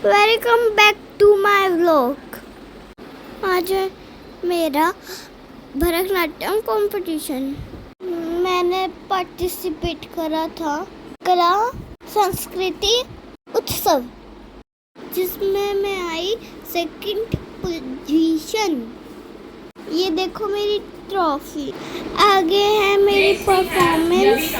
Welcome back to my vlog. आज है मेरा भरतनाट्यम कंपटीशन। मैंने पार्टिसिपेट करा था कला संस्कृति उत्सव, जिसमें मैं आई सेकंड पोजीशन। ये देखो मेरी ट्रॉफी। आगे है मेरी परफॉर्मेंस।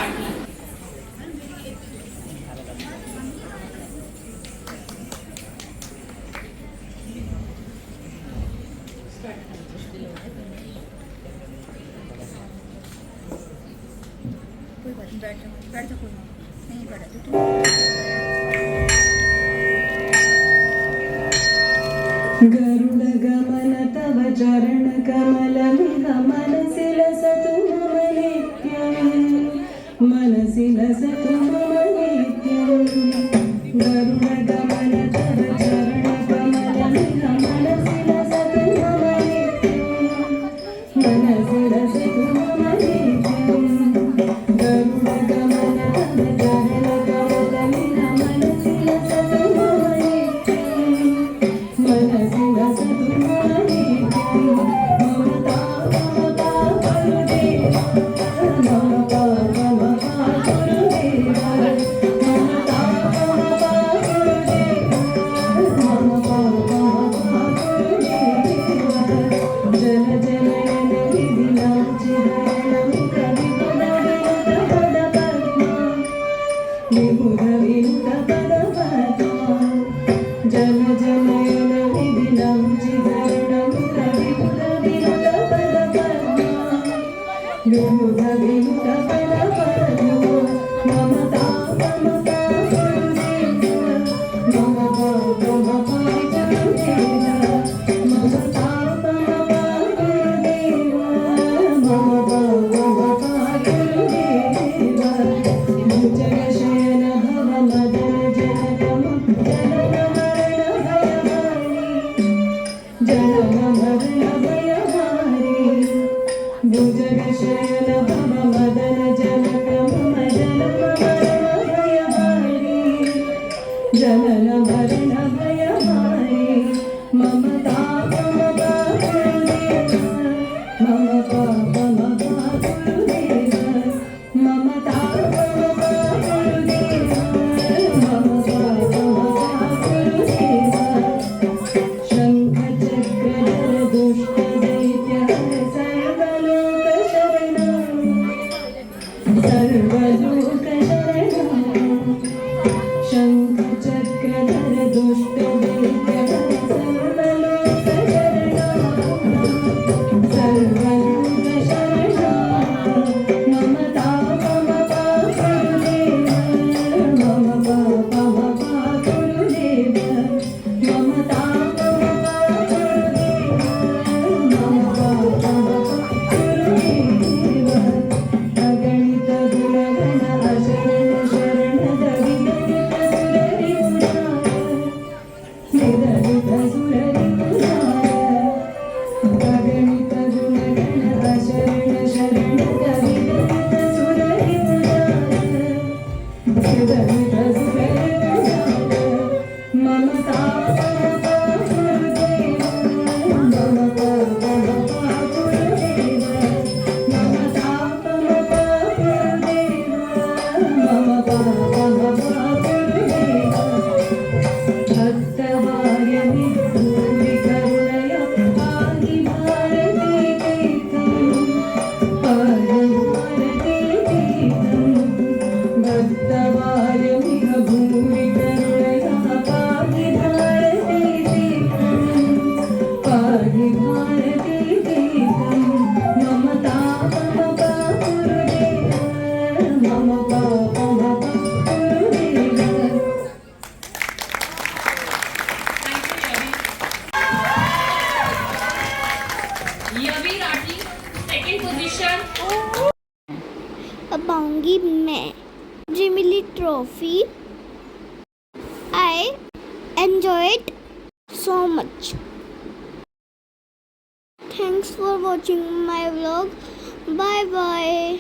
गरुड गमन तव चरण कमलमिह मनसि लसतु मम नित्यं मनसि लसतु मम नित्यं गरुड गमन तव चरण कमलमिह मनसि लसतु मम नित्यं मनसि लसतु मम नित्यं गरुड गमन तव चरण कमलमिह मनसि लसतु मम नित्यं मनसि लसतु मम नित्यं ममता ममता गुरुदेव ममता ममता गुरुदेव ममता ममता गुरुदेव ममता ममता गुरुदेव जन जनयन विधिनाचिदयनं विबुध विनुत पदपद्मा जन जनयन विधिनं चिदयनं विबुध विनुत पदपद्मा विबुध विनुत पदपद्मा ममता ममता गुरुदेव ममता ममता गुरुदेव ममता ममता गुरुदेव ममता ममता गुरुदेव भुजगशयन भव मदन जनकम जनम मरण भयहारी भुजगशयन भव मदन जनकम जनम मरण भयहारी जनन मरण भयहारी ममता ममता गुरुदेव ममता ममता गुरुदेव ममता ममता गुरुदेव ममता ममता गुरुदेव शंख चक्रधर दुष्ट दैत्य सर्वलोक शरणं सर्वलोक शरणं शंख चक्रधर दुष्ट दैत्य सर्वलोक शरणं सर्वलोक शरणं ममता ममता गुरुदेव ममता ममता गुरुदेव ममता ममता गुरुदेव ममता ममता गुरुदेव अगणित गुणगण अशरण शरणद विगणित सुररिपुराण अगणित गुणगण अशरण शरणद विगणित सुररिपुराण ममता ममता गुरुदेव ममता ममता गुरुदेव ममता ममता गुरुदेव ममता ममता गुरुदेव भक्तवार्य विभूति करुणय पाहि भारती तीर्थं पाहि भारती तीर्थं भक्तवार्य विभूति करुणय पाहि भारती तीर्थं पाहि भारती तीर्थं ममता ममता गुरुदेव ममता ममता गुरुदेव यवी राठी सेकंड पोजीशन। अब आऊंगी मैं। मुझे मिली trophy. I enjoyed so much. Thanks for watching my vlog. Bye bye.